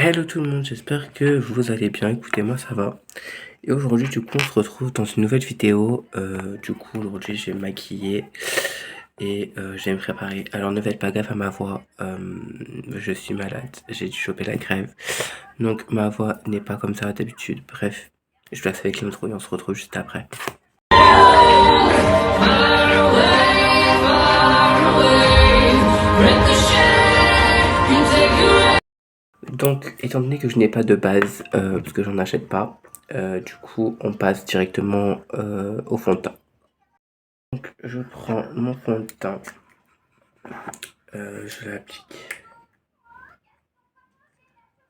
Hello tout le monde, j'espère que vous allez bien. Écoutez, moi ça va. Et aujourd'hui, du coup, on se retrouve dans une nouvelle vidéo. Du coup, aujourd'hui, j'ai maquillé et je vais me préparer. Alors, ne faites pas gaffe à ma voix. Je suis malade, j'ai dû choper la grève. Donc, ma voix n'est pas comme ça d'habitude. Bref, je vous laisse avec l'intro et on se retrouve juste après. Donc, étant donné que je n'ai pas de base, parce que j'en achète pas, du coup, on passe directement au fond de teint. Donc, je prends mon fond de teint, je l'applique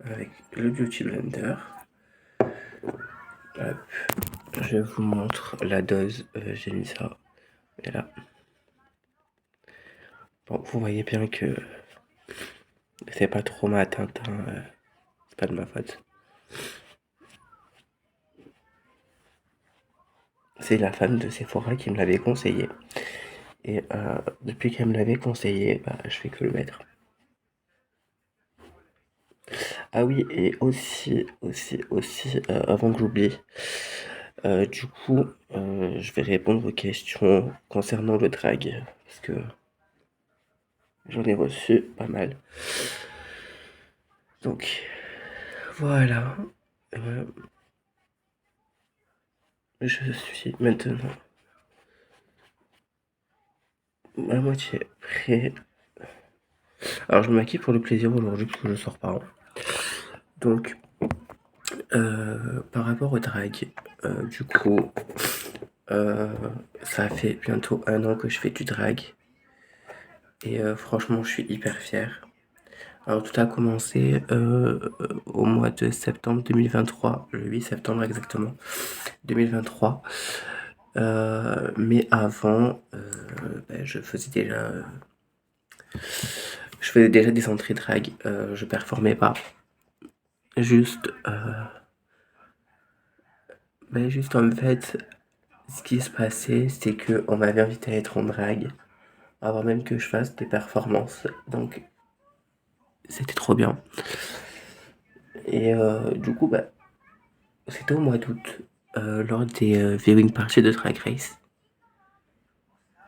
avec le Beauty Blender. Hop. Je vous montre la dose, j'ai mis ça, et là. Bon, vous voyez bien que c'est pas trop ma teinte, hein, c'est pas de ma faute. C'est la femme de Sephora qui me l'avait conseillé. Et depuis qu'elle me l'avait conseillé, bah, je fais que le mettre. Ah oui, et aussi, avant que j'oublie, du coup, je vais répondre aux questions concernant le drag, parce que j'en ai reçu pas mal. Donc, voilà. Je suis maintenant à moitié prêt. Alors, je me maquille pour le plaisir aujourd'hui, parce que je sors pas. Donc, par rapport au drag, du coup, ça fait bientôt 1 an que je fais du drag. Et franchement, je suis hyper fier. Alors, tout a commencé au mois de septembre 2023, le 8 septembre exactement, 2023. Mais avant, ben, je faisais déjà des entrées drag, je performais pas. Juste, juste en fait, ce qui se passait, c'est que on m'avait invité à être en drag, avant même que je fasse des performances. Donc, c'était trop bien. Et du coup, bah, c'était au mois d'août, lors des viewing parties de Drag Race.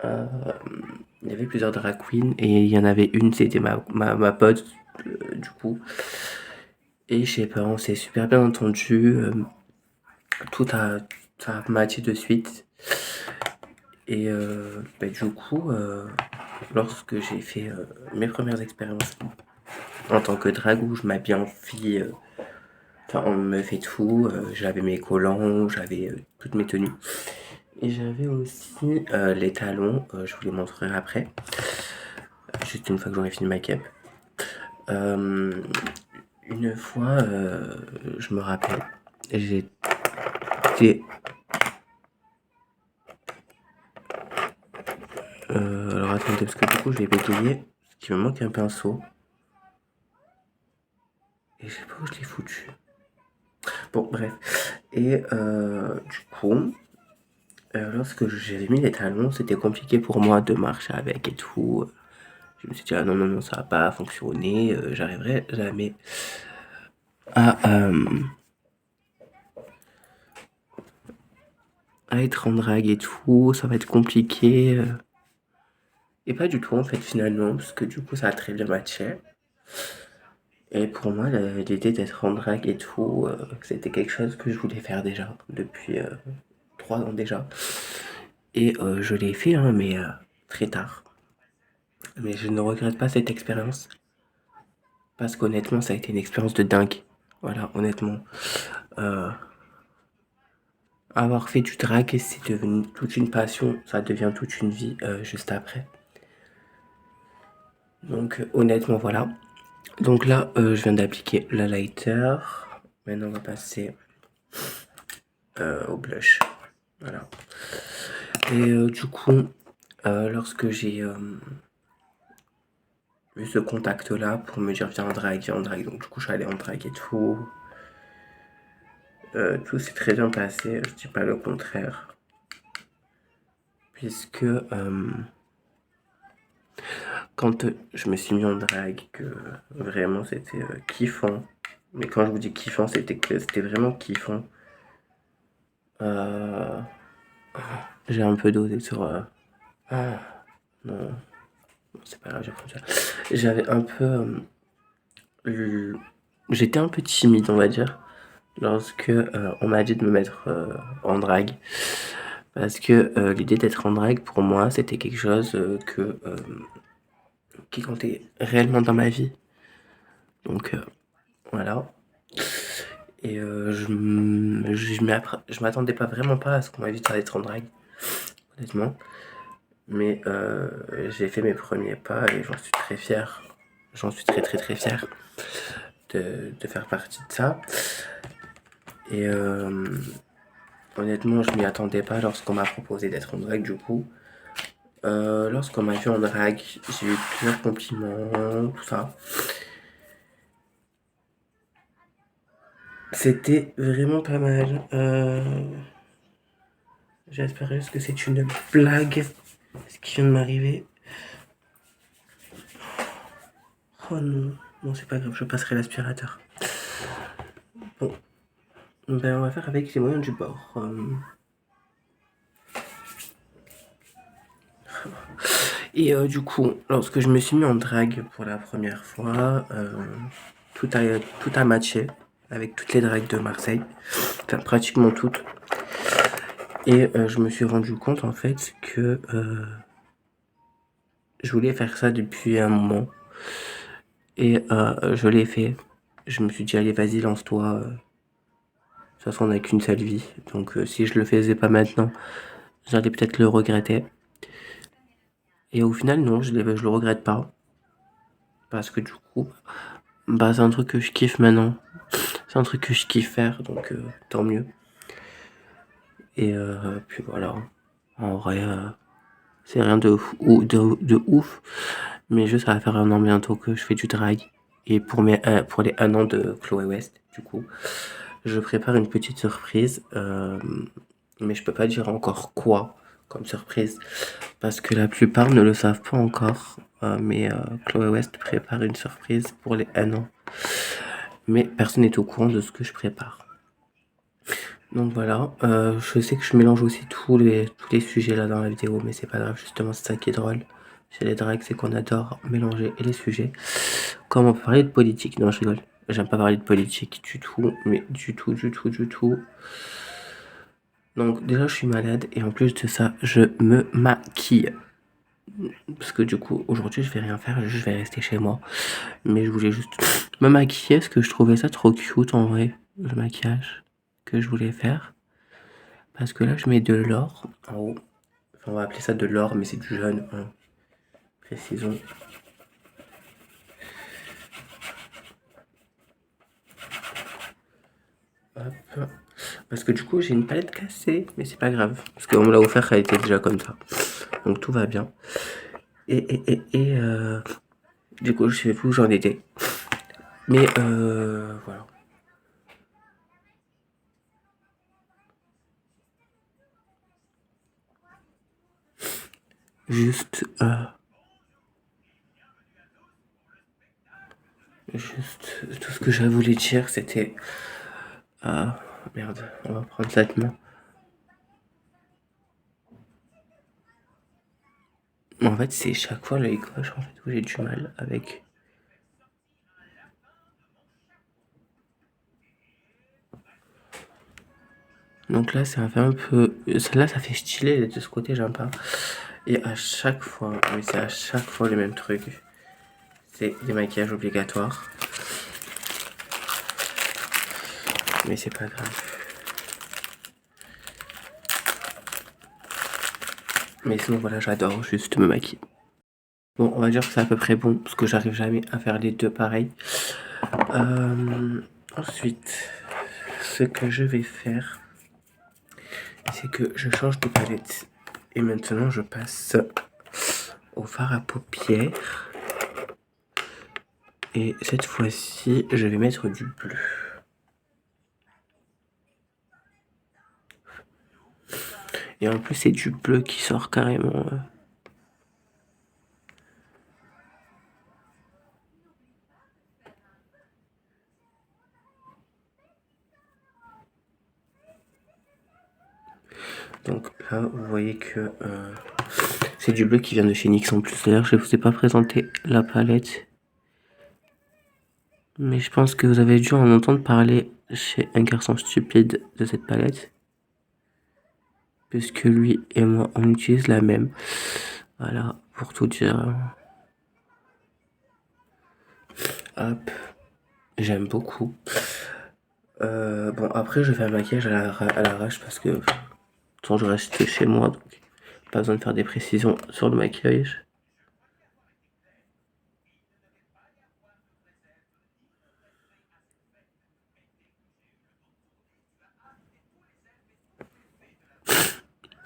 Il y avait plusieurs drag queens et il y en avait une, c'était ma pote, du coup. Et je sais pas, on s'est super bien entendu. Tout a matché de suite. Et du coup, lorsque j'ai fait mes premières expériences en tant que drag, où je m'habille en fille, enfin on me fait tout, j'avais mes collants, j'avais toutes mes tenues. Et j'avais aussi les talons, je vous les montrerai après, juste une fois que j'aurai fini ma cape. Une fois, je me rappelle, j'étais... alors attendez, parce que du coup je vais bégayer, parce qu'il me manque un pinceau. Et je sais pas où je l'ai foutu. Bon, bref. Et du coup, lorsque j'avais mis les talons, c'était compliqué pour moi de marcher avec et tout. Je me suis dit, ah non, non, non, ça va pas fonctionner, j'arriverai jamais à, à être en drague et tout, ça va être compliqué. Et pas du tout en fait finalement, parce que du coup ça a très bien matché. Et pour moi, l'idée d'être en drague et tout, c'était quelque chose que je voulais faire déjà, depuis 3 ans déjà. Et je l'ai fait, hein, mais très tard. Mais je ne regrette pas cette expérience, parce qu'honnêtement, ça a été une expérience de dingue. Voilà, honnêtement. Euh, Avoir fait du drag, c'est devenu toute une passion, ça devient toute une vie juste après. Donc honnêtement, voilà. Donc là, je viens d'appliquer le lighter. Maintenant, on va passer au blush. Voilà. Et du coup, lorsque j'ai eu ce contact-là pour me dire viens en drag, viens en drag, donc du coup, je suis allée en drag et tout. Tout s'est très bien passé, je dis pas le contraire. Puisque quand je me suis mis en drag, que vraiment c'était kiffant. Mais quand je vous dis kiffant, c'était que c'était vraiment kiffant. Euh, j'ai un peu dosé sur. Ah, non, c'est pas grave, j'ai pris ça. J'avais un peu. J'étais un peu timide, on va dire, lorsque on m'a dit de me mettre en drague. Parce que l'idée d'être en drague, pour moi, c'était quelque chose qui comptait réellement dans ma vie. Donc voilà. Et je m'attendais pas vraiment pas à ce qu'on m'invite à être en drague, honnêtement. Mais j'ai fait mes premiers pas et j'en suis très fier. J'en suis très très très fier de faire partie de ça. Et honnêtement, je m'y attendais pas lorsqu'on m'a proposé d'être en drague du coup. Lorsqu'on m'a vu en drague, j'ai eu plusieurs compliments, tout ça. C'était vraiment pas mal. J'espère juste que c'est une blague, ce qui vient de m'arriver. Oh non, non c'est pas grave, je passerai l'aspirateur. Bon, ben on va faire avec les moyens du bord. Et du coup, lorsque je me suis mis en drague pour la première fois, tout a matché avec toutes les dragues de Marseille, enfin pratiquement toutes. Et je me suis rendu compte en fait que je voulais faire ça depuis un moment. Et je l'ai fait. Je me suis dit, allez, vas-y, lance-toi. De toute façon, on n'a qu'une seule vie. Donc si je le faisais pas maintenant, j'allais peut-être le regretter. Et au final, non, je le regrette pas. Parce que du coup, bah, c'est un truc que je kiffe maintenant. C'est un truc que je kiffe faire, donc tant mieux. Et puis voilà. En vrai, c'est rien de ouf. Mais juste, ça va faire un an bientôt que je fais du drag. Et pour les un an de Chloé West, du coup, je prépare une petite surprise. Mais je peux pas dire encore quoi comme surprise. Parce que la plupart ne le savent pas encore. Mais Chloé West prépare une surprise pour les un an. Mais personne n'est au courant de ce que je prépare. Donc voilà, je sais que je mélange aussi tous les sujets là dans la vidéo, mais c'est pas grave, justement c'est ça qui est drôle. Chez les drags, c'est qu'on adore mélanger les sujets. Comme on peut parler de politique, non je rigole, j'aime pas parler de politique du tout, mais du tout, du tout, du tout. Donc déjà je suis malade et en plus de ça, je me maquille. Parce que du coup, aujourd'hui je vais rien faire, je vais rester chez moi. Mais je voulais juste me maquiller parce que je trouvais ça trop cute en vrai, le maquillage que je voulais faire. Parce que là, je mets de l'or en haut. Enfin, on va appeler ça de l'or, mais c'est du jaune, hein. Précisons. Hop. Parce que du coup, j'ai une palette cassée, mais c'est pas grave. Parce qu'on me l'a offert, elle était déjà comme ça. Donc tout va bien. Et du coup, je sais plus où j'en étais. Mais voilà. Juste, juste, tout ce que je voulais dire, c'était... Merde, on va prendre cette main. En fait, c'est chaque fois l'œil gauche en fait, où j'ai du mal avec. Donc là, ça fait un peu. Celle-là, ça fait stylé de ce côté, j'aime pas. Et à chaque fois, mais c'est à chaque fois le même truc. C'est des maquillages obligatoires. Mais c'est pas grave. Mais sinon, voilà, j'adore juste me maquiller. Bon, on va dire que c'est à peu près bon, parce que j'arrive jamais à faire les deux pareils. Ensuite, ce que je vais faire, c'est que je change de palette. Et maintenant, je passe au fard à paupières. Et cette fois-ci, je vais mettre du bleu. Et en plus, c'est du bleu qui sort carrément. Donc là, vous voyez que c'est du bleu qui vient de chez NYX en plus. D'ailleurs, je ne vous ai pas présenté la palette. Mais je pense que vous avez dû en entendre parler chez Un Garçon Stupide de cette palette. Puisque lui et moi, on utilise la même. Voilà, pour tout dire. Hop, j'aime beaucoup. Bon, après, je fais un maquillage à l'arrache parce que quand je reste chez moi, donc pas besoin de faire des précisions sur le maquillage.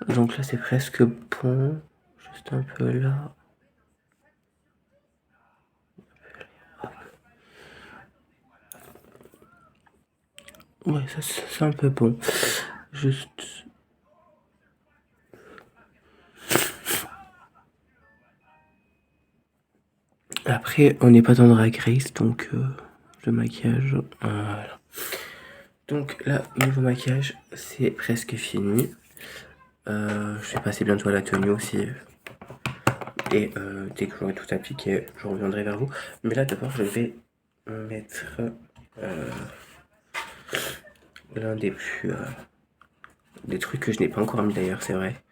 Donc là, c'est presque bon. Juste un peu là. Ouais, ça c'est un peu bon. Juste. Après, on n'est pas dans Drag Race, donc le maquillage. Voilà. Donc là, niveau maquillage, c'est presque fini. Je vais passer bientôt à la tenue aussi. Et dès que j'aurai tout appliqué, je reviendrai vers vous. Mais là, d'abord, je vais mettre l'un des plus. Des trucs que je n'ai pas encore mis d'ailleurs, c'est vrai.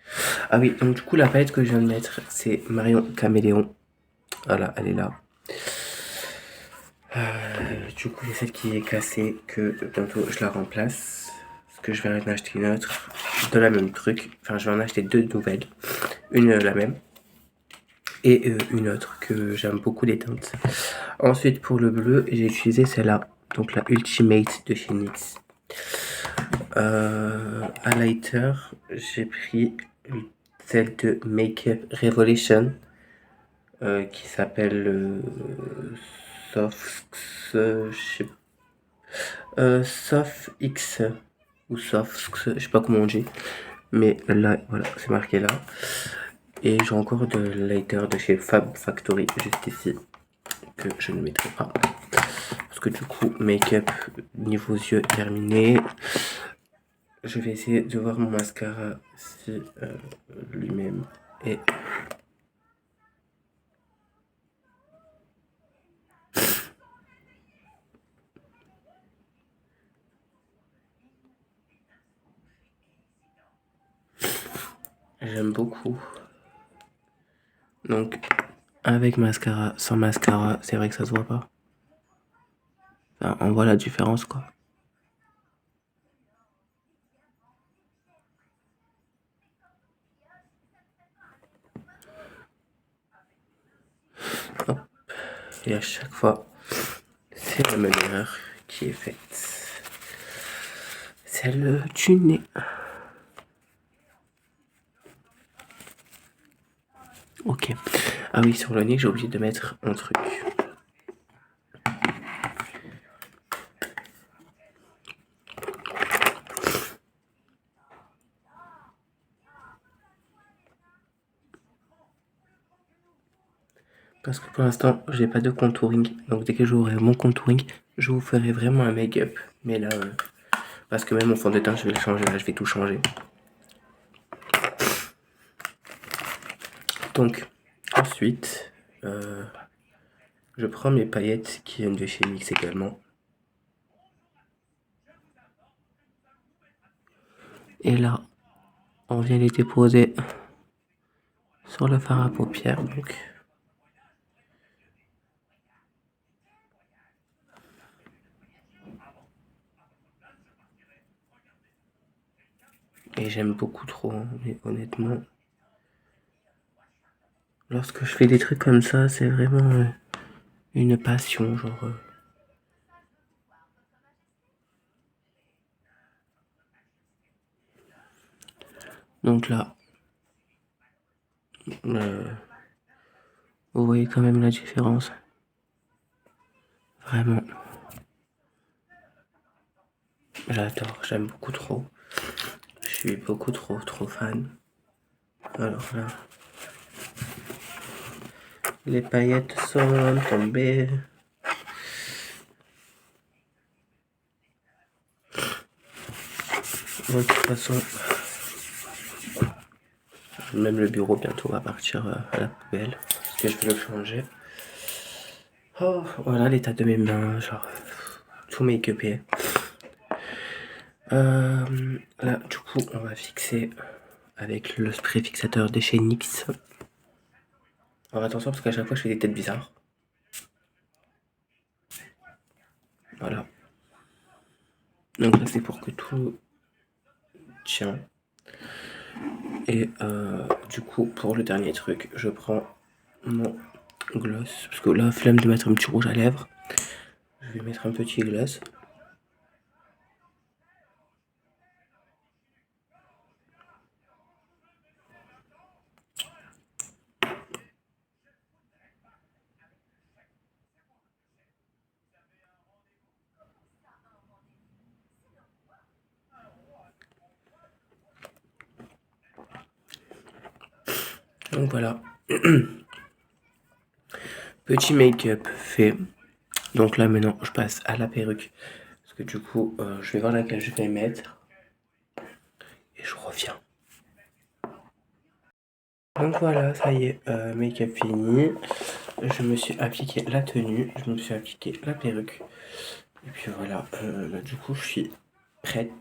Ah oui, donc du coup, la palette que je viens de mettre, c'est Marion Caméléon. Voilà, elle est là. Du coup, c'est celle qui est cassée que bientôt je la remplace. Parce que je vais en acheter une autre de la même truc. Enfin, je vais en acheter deux nouvelles. Une la même. Et une autre que j'aime beaucoup les teintes. Ensuite, pour le bleu, j'ai utilisé celle-là. Donc la Ultimate de chez NYX. Highlighter, j'ai pris celle de Makeup Revolution. Qui s'appelle Soft, Soft X ou Soft, je sais pas comment on dit, mais là, voilà, c'est marqué là. Et j'ai encore de lighter de chez Fab Factory juste ici que je ne mettrai pas parce que du coup, make-up niveau yeux terminé. Je vais essayer de voir mon mascara si lui-même est. J'aime beaucoup. Donc, avec mascara, sans mascara, c'est vrai que ça se voit pas. Enfin, on voit la différence, quoi. Hop. Et à chaque fois, c'est la même erreur qui est faite. Celle du nez. Ok. Ah oui, sur le nez, j'ai oublié de mettre un truc. Parce que pour l'instant, j'ai pas de contouring. Donc dès que j'aurai mon contouring, je vous ferai vraiment un make-up. Mais là, parce que même mon fond de teint, je vais le changer. Là, je vais tout changer. Donc, ensuite, je prends mes paillettes qui viennent de chez NYX également. Et là, on vient les déposer sur le fard à paupières. Donc, et j'aime beaucoup trop, hein, mais honnêtement, lorsque je fais des trucs comme ça, c'est vraiment une passion, genre. Donc là, vous voyez quand même la différence. Vraiment. J'adore, j'aime beaucoup trop. Je suis beaucoup trop fan. Alors là, les paillettes sont tombées. De toute façon, Même le bureau bientôt va partir à la poubelle. Parce que je vais le changer. Oh, voilà l'état de mes mains, genre tout make-upé. Là, du coup, on va fixer avec le spray fixateur de chez NYX. Alors attention parce qu'à chaque fois je fais des têtes bizarres. Voilà. Donc là c'est pour que tout tient. Et du coup pour le dernier truc, je prends mon gloss. Parce que là, flemme de mettre un petit rouge à lèvres. Je vais mettre un petit gloss. Donc voilà. Petit make-up fait. Donc là maintenant je passe à la perruque. Parce que du coup je vais voir laquelle je vais mettre. Et je reviens. Donc voilà, ça y est, make-up fini. Je me suis appliqué la tenue, je me suis appliqué la perruque. Et puis voilà, là, du coup je suis prête.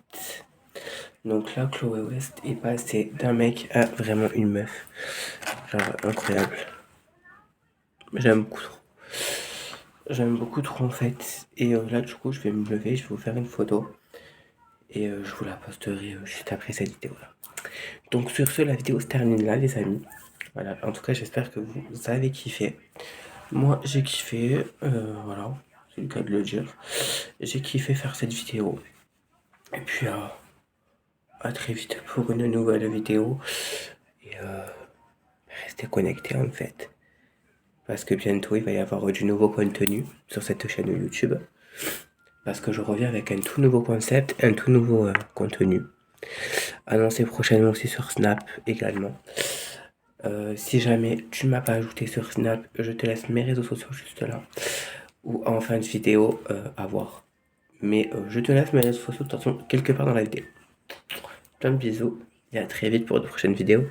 Donc là, Chloé West est passée d'un mec à vraiment une meuf. Genre incroyable. J'aime beaucoup trop. J'aime beaucoup trop en fait. Et là du coup je vais me lever, je vais vous faire une photo. Et je vous la posterai juste après cette vidéo là. Donc sur ce, la vidéo se termine là les amis. Voilà, en tout cas j'espère que vous avez kiffé. Moi j'ai kiffé, voilà, c'est le cas de le dire. J'ai kiffé faire cette vidéo. Et puis à très vite pour une nouvelle vidéo. Et restez connectés en fait. Parce que bientôt il va y avoir du nouveau contenu sur cette chaîne YouTube. Parce que je reviens avec un tout nouveau concept, un tout nouveau contenu. Annoncé prochainement aussi sur Snap également. Si jamais tu ne m'as pas ajouté sur Snap, je te laisse mes réseaux sociaux juste là. Ou en fin de vidéo à voir. Mais je te laisse mes réseaux sociaux de toute façon quelque part dans la vidéo. Plein de bisous et à très vite pour de prochaines vidéos.